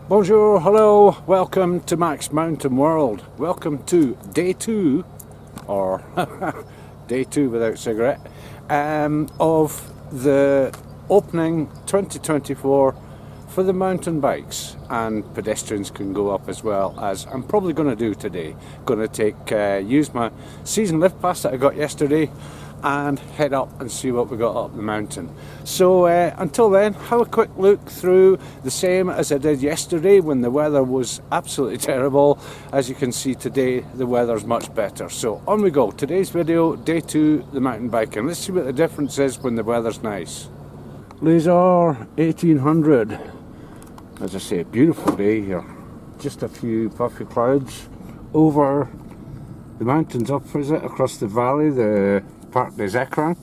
Bonjour, hello, welcome to MaxMountainWorld. Welcome to day 2, or day 2 without cigarette, of the opening 2024 for the mountain bikes, and pedestrians can go up as well, as I'm probably going to do today. Going to use my season lift pass that I got yesterday and head up and see what we got up the mountain. So until then, have a quick look through, the same as I did yesterday when the weather was absolutely terrible. As you can see today, the weather's much better. So on we go. Today's video, day 2, the mountain biking. Let's see what the difference is when the weather's nice. Les-Orres 1800. As I say, beautiful day here. Just a few puffy clouds over the mountains up, is it, across the valley, the Parc des Écrins.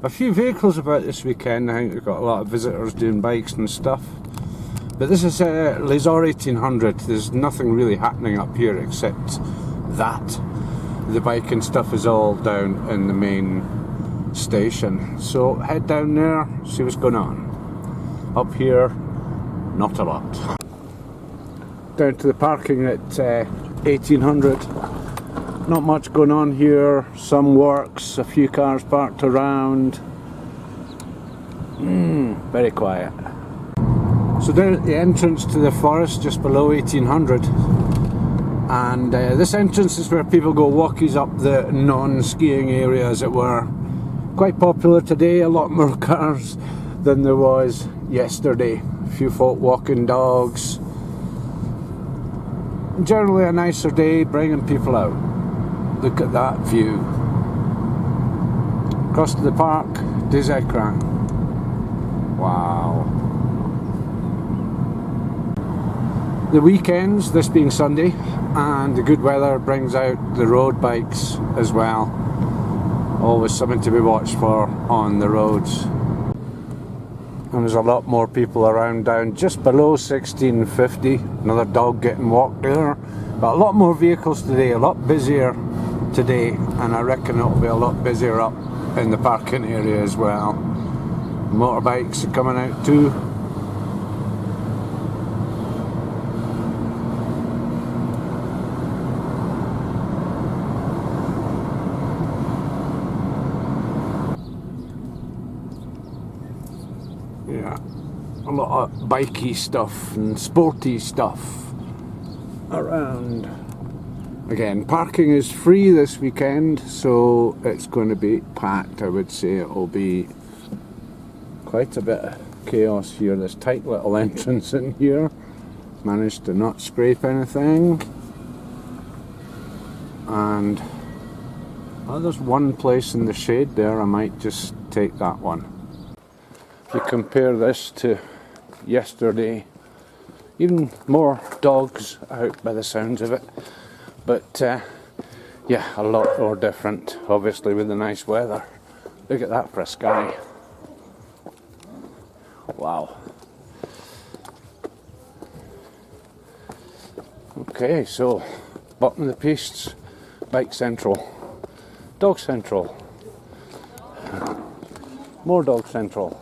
A few vehicles about this weekend. I think we've got a lot of visitors doing bikes and stuff. But this is Les-Orres 1800. There's nothing really happening up here except that. The biking stuff is all down in the main station. So head down there, see what's going on. Up here, not a lot. Down to the parking at 1800. Not much going on here. Some works, a few cars parked around. Very quiet. So down at the entrance to the forest just below 1800, and this entrance is where people go walkies up the non-skiing area, as it were. Quite popular today, a lot more cars than there was yesterday. A few folk walking dogs. Generally a nicer day, bringing people out. Look at that view. Across to the Parc des Écrins. Wow. The weekends, this being Sunday, and the good weather brings out the road bikes as well. Always something to be watched for on the roads. And there's a lot more people around down just below 1650. Another dog getting walked there. But a lot more vehicles today, a lot busier today, and I reckon it'll be a lot busier up in the parking area as well. Motorbikes are coming out too. Yeah, a lot of bikey stuff and sporty stuff around. Again, parking is free this weekend, so it's going to be packed. I would say it'll be quite a bit of chaos here. This tight little entrance in here. Managed to not scrape anything. And there's one place in the shade there. I might just take that one. If you compare this to yesterday, even more dogs out by the sounds of it. But yeah, a lot more different, obviously, with the nice weather. Look at that for a sky. Wow. Okay, so bottom of the pistes, bike central, dog central, more dog central,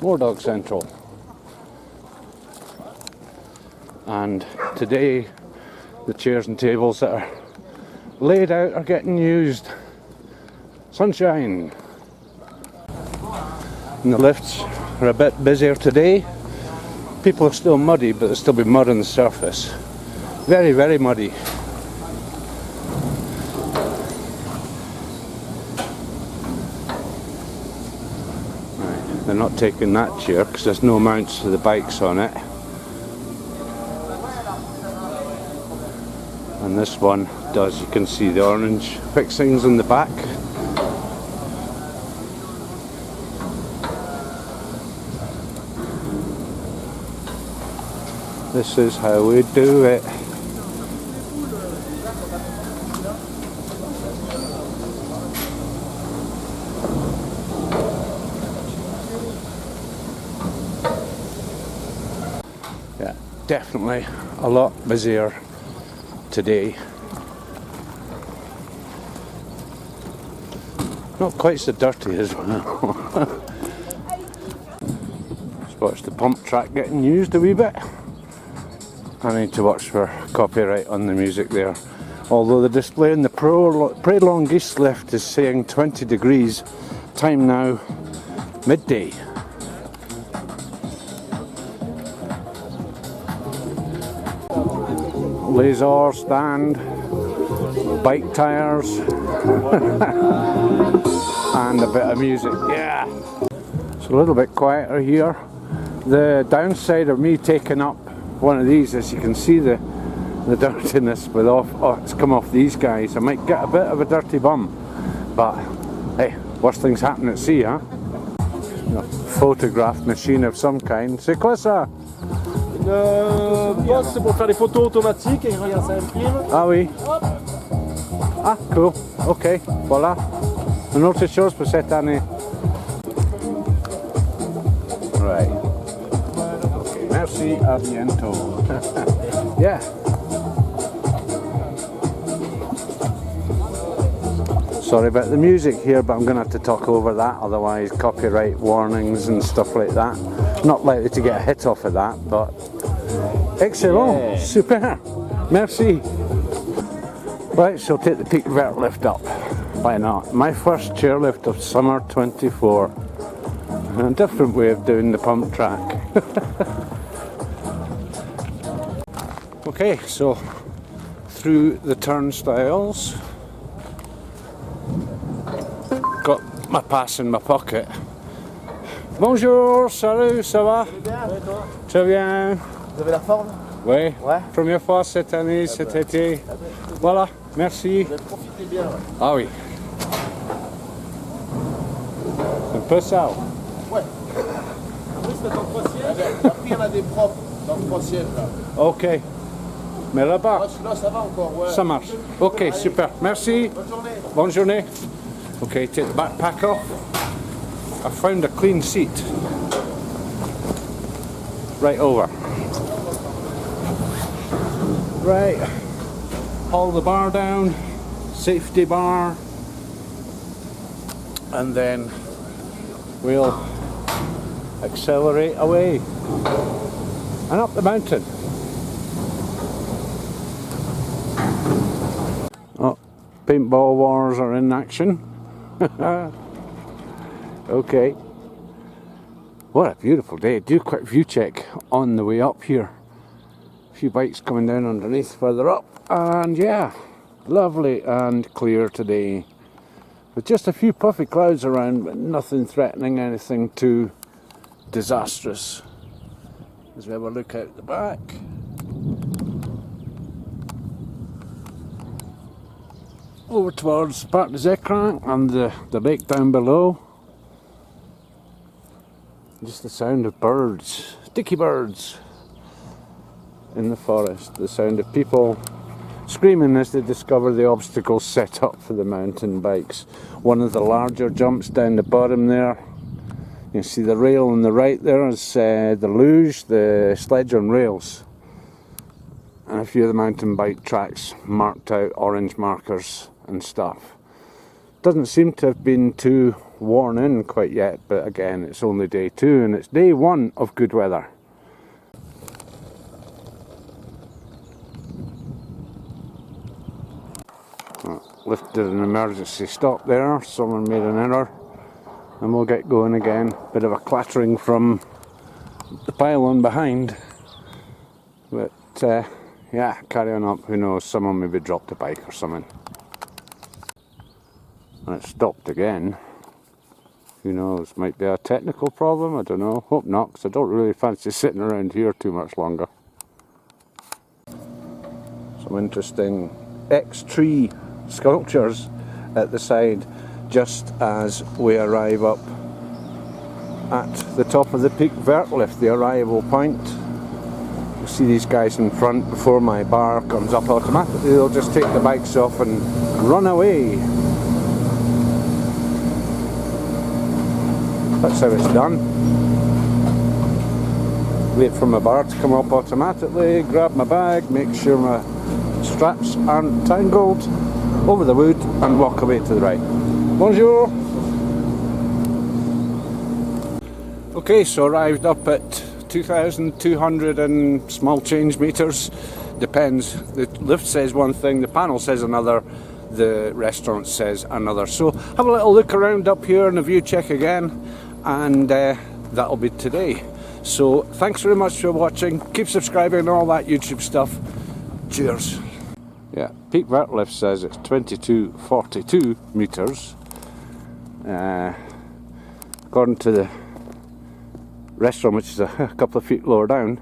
more dog central. And today the chairs and tables that are laid out are getting used. Sunshine. And the lifts are a bit busier today. People are still muddy, but there'll still be mud on the surface. Very, very muddy. Right, they're not taking that chair because there's no mounts for the bikes on it. And this one does. You can see the orange fixings in the back. This is how we do it. Yeah, definitely a lot busier today. Not quite so dirty as well. Just watch the pump track getting used a wee bit. I need to watch for copyright on the music there. Although the display in the Prolonged East lift is saying 20 degrees, time now midday. Les-Orres stand, bike tyres, and a bit of music. Yeah, it's a little bit quieter here. The downside of me taking up one of these is you can see the dirtiness with it's come off these guys. I might get a bit of a dirty bum, but hey, worst things happen at sea, huh? A photograph machine of some kind. C'est quoi ça? Le poste, c'est pour faire les photos automatiques et regarde, ça imprime. Ah oui. Ah cool. Ok, voilà. Une autre chose pour cette année. Right. Okay, merci, à bientôt. Yeah. Sorry about the music here, but I'm going to have to talk over that, otherwise copyright warnings and stuff like that. Not likely to get a hit off of that, but excellent, yeah. Super, merci. Right, so take the peak vert lift up. Why not? My first chairlift of summer 24. A different way of doing the pump track. Okay, so through the turnstiles. Got my pass in my pocket. Bonjour, salut, ça va? Très bien. Vous avez la forme? Oui. Ouais. Première fois cette année, cet été. Voilà, merci. Vous avez profité bien. Ouais. Ah oui. C'est un peu ça. Ouais. Après, c'est dans 3 sièges. Après, il y en a des propres dans 3 sièges là. Ok. Mais là-bas. Ah, celui-là, ça va encore, ouais. Ça marche. Ok, allez. Super. Merci. Bonne journée. Bonne journée. Okay, take the backpack off. I found a clean seat. Right over. Right. Haul the bar down. Safety bar. And then we'll accelerate away. And up the mountain. Oh, paintball wars are in action. Okay. What a beautiful day. Do a quick view check on the way up here. A few bikes coming down underneath further up. And yeah, lovely and clear today. With just a few puffy clouds around, but nothing threatening anything too disastrous. As we have a look out the back. Over towards Parc des Écrins and the lake down below. Just the sound of birds, sticky birds in the forest. The sound of people screaming as they discover the obstacles set up for the mountain bikes. One of the larger jumps down the bottom there. You see the rail on the right there is the luge, the sledge on rails. And a few of the mountain bike tracks marked out, orange markers and stuff. Doesn't seem to have been too worn in quite yet, but again, it's only day 2 and it's day 1 of good weather. Lifted an emergency stop there, someone made an error, and we'll get going again. Bit of a clattering from the pylon behind, but yeah, carry on up. Who knows, someone maybe dropped a bike or something. And it stopped again. Who knows, might be a technical problem, I don't know. Hope not, because I don't really fancy sitting around here too much longer. Some interesting X-tree sculptures at the side just as we arrive up at the top of the peak vert lift, the arrival point. You see these guys in front. Before my bar comes up automatically, they'll just take the bikes off and run away. That's how it's done. wait for my bar to come up automatically, grab my bag, make sure my straps aren't tangled, over the wood and walk away to the right. Bonjour! Okay, so arrived up at 2,200 and small change meters. Depends, the lift says one thing, the panel says another, the restaurant says another. So have a little look around up here and a view check again, and that'll be today. So thanks very much for watching, keep subscribing and all that YouTube stuff. Cheers. Yeah, peak VERT lift says it's 2242 meters. According to the restaurant, which is a couple of feet lower down,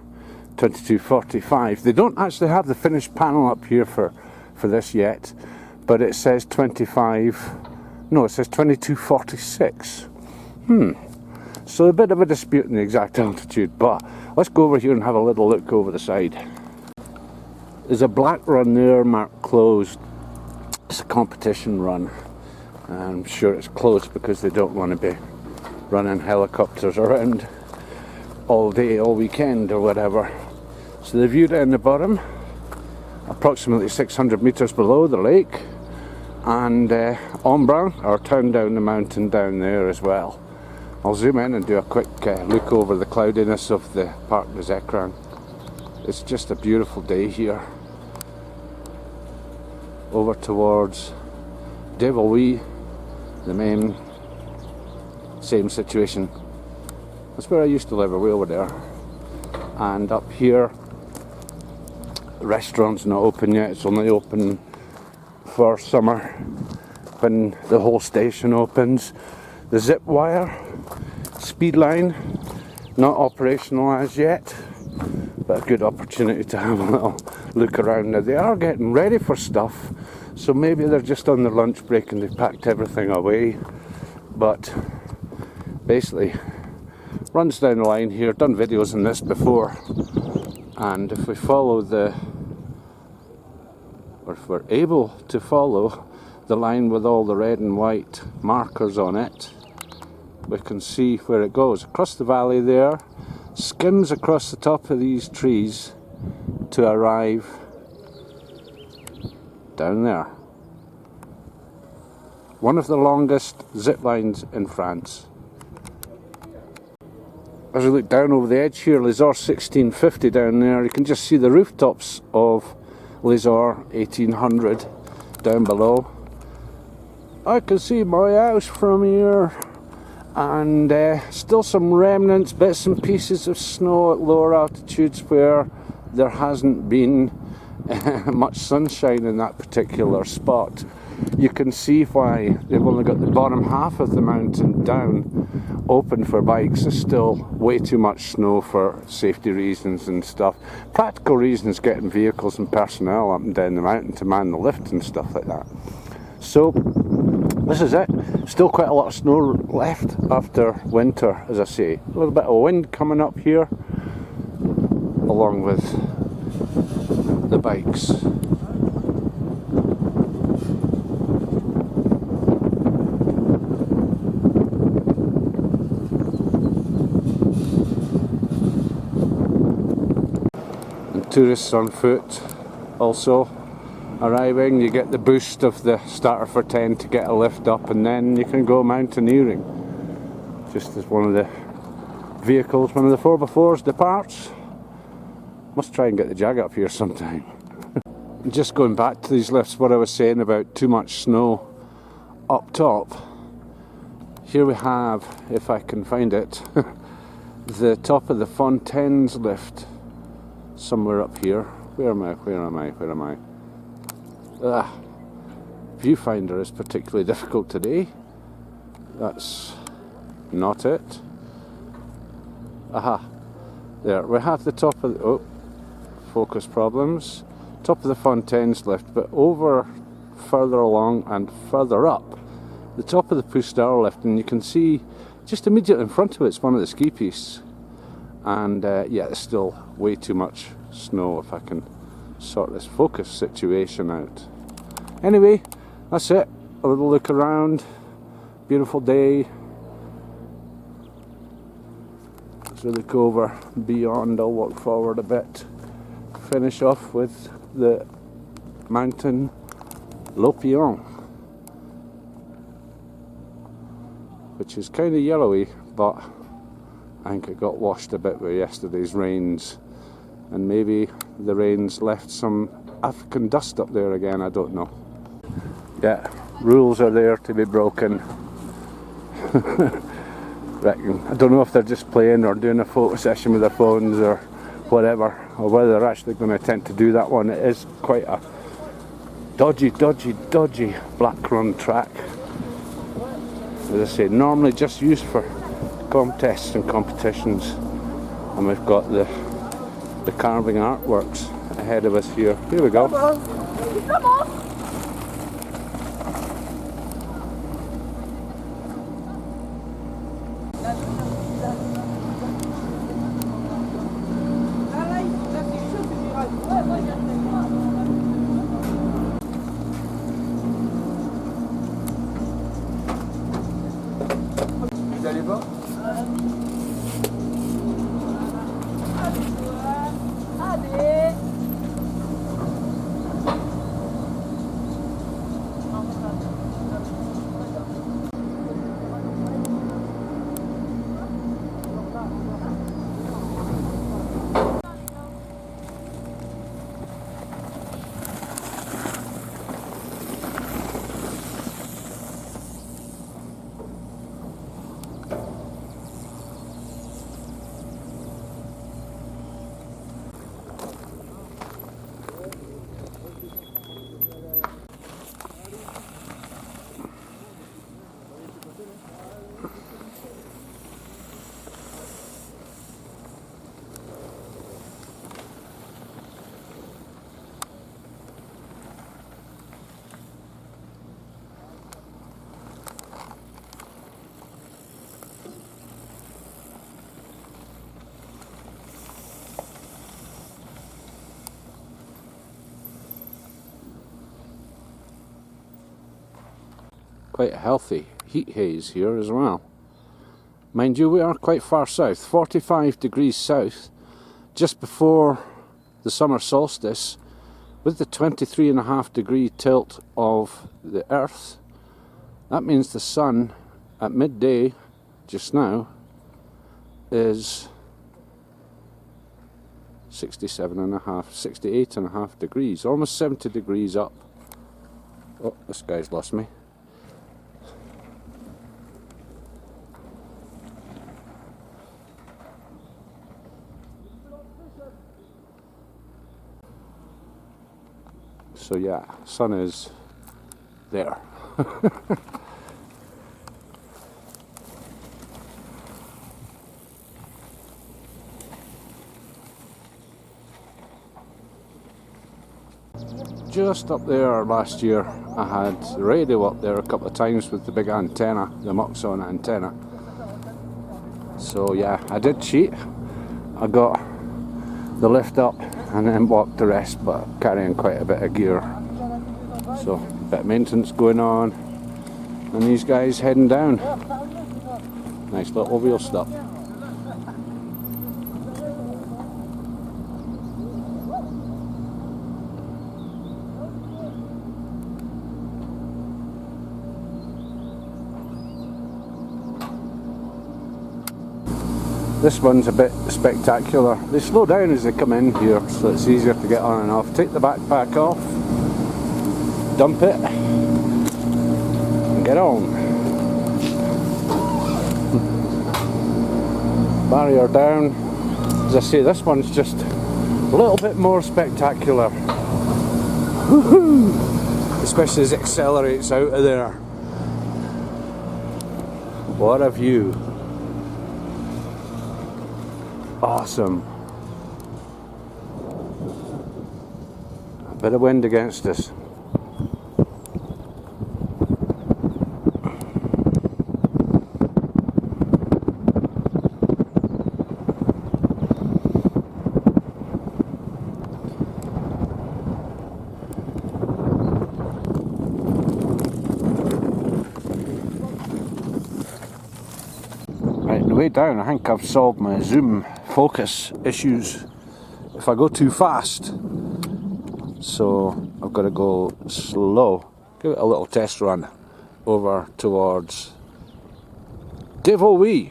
2245. They don't actually have the finished panel up here for this yet, but it says 2246. So a bit of a dispute in the exact altitude, but let's go over here and have a little look over the side. There's a black run there marked closed. It's a competition run. I'm sure it's closed because they don't want to be running helicopters around all day, all weekend or whatever. So the view down the bottom, approximately 600 meters below the lake, and Embrun, our town down the mountain down there as well. I'll zoom in and do a quick look over the cloudiness of the Parc des Écrins. It's just a beautiful day here. Over towards Devilly, the main, same situation. That's where I used to live, way over there. And up here, the restaurant's not open yet, it's only open for summer when the whole station opens. The zip wire, speed line, not operational as yet, but a good opportunity to have a little look around. Now they are getting ready for stuff, so maybe they're just on their lunch break and they've packed everything away, but basically runs down the line here. Done videos on this before, and if we follow or if we're able to follow the line with all the red and white markers on it, we can see where it goes. Across the valley there, skims across the top of these trees to arrive down there. One of the longest zip lines in France. As we look down over the edge here, Les-Orres 1650 down there, you can just see the rooftops of Les-Orres 1800 down below. I can see my house from here, and still some remnants, bits and pieces of snow at lower altitudes where there hasn't been much sunshine in that particular spot. You can see why they've only got the bottom half of the mountain down open for bikes. There's still way too much snow for safety reasons and stuff. Practical reasons, getting vehicles and personnel up and down the mountain to man the lift and stuff like that. So this is it. Still quite a lot of snow left after winter, as I say. A little bit of wind coming up here along with the bikes. Tourists on foot also arriving. You get the boost of the starter for 10 to get a lift up, and then you can go mountaineering just as one of the vehicles, one of the 4x4s departs. Must try and get the Jag up here sometime. Just going back to these lifts, what I was saying about too much snow up top. Here we have, if I can find it, the top of the Fontaines lift. Somewhere up here. Where am I? Viewfinder is particularly difficult today. That's not it. Aha. There. We have the top of the... Oh. Focus problems. Top of the Fontaines lift, but over further along and further up, the top of the Pustar lift, and you can see just immediately in front of it's one of the ski pieces. And yeah, there's still way too much snow if I can sort this focus situation out. Anyway, that's it. A little look around. Beautiful day. So look over beyond, I'll walk forward a bit. Finish off with the mountain Lopion, which is kind of yellowy, but I think it got washed a bit with yesterday's rains, and maybe the rains left some African dust up there again, I don't know. Yeah, rules are there to be broken. Reckon. I don't know if they're just playing or doing a photo session with their phones or whatever, or whether they're actually going to attempt to do that one. It is quite a dodgy black run track. As I say, normally just used for contests and competitions. And we've got the carving artworks ahead of us here. Here we go. Come on. Vous allez pas? Allez. Quite a healthy heat haze here as well. Mind you, we are quite far south, 45 degrees south, just before the summer solstice, with the 23.5 degree tilt of the Earth. That means the sun at midday, just now, is 68.5 degrees, almost 70 degrees up. Oh, this guy's lost me. So yeah, sun is there. Just up there last year, I had the radio up there a couple of times with the big antenna, the Moxon antenna. So yeah, I did cheat. I got the lift up and then walked the rest, but carrying quite a bit of gear. So a bit of maintenance going on, and these guys heading down. Nice little wheel stop. This one's a bit spectacular. They slow down as they come in here, so it's easier to get on and off. Take the backpack off, dump it, and get on. Barrier down. As I say, this one's just a little bit more spectacular. Woohoo! Especially as it accelerates out of there. What a view. Awesome. A bit of wind against us. Right, the way down. I think I've solved my zoom focus issues if I go too fast. So I've got to go slow. Give it a little test run over towards Devoe.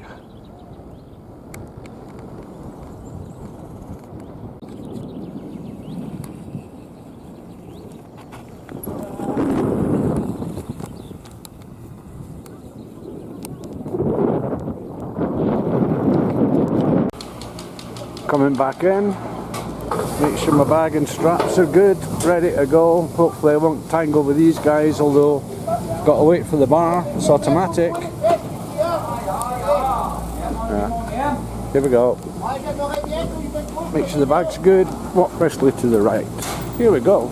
Coming back in, make sure my bag and straps are good, ready to go. Hopefully I won't tangle with these guys, although I've got to wait for the bar. It's automatic. Yeah. Here we go. Make sure the bag's good, walk briskly to the right. Here we go.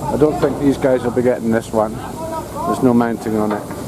I don't think these guys will be getting this one. There's no mounting on it.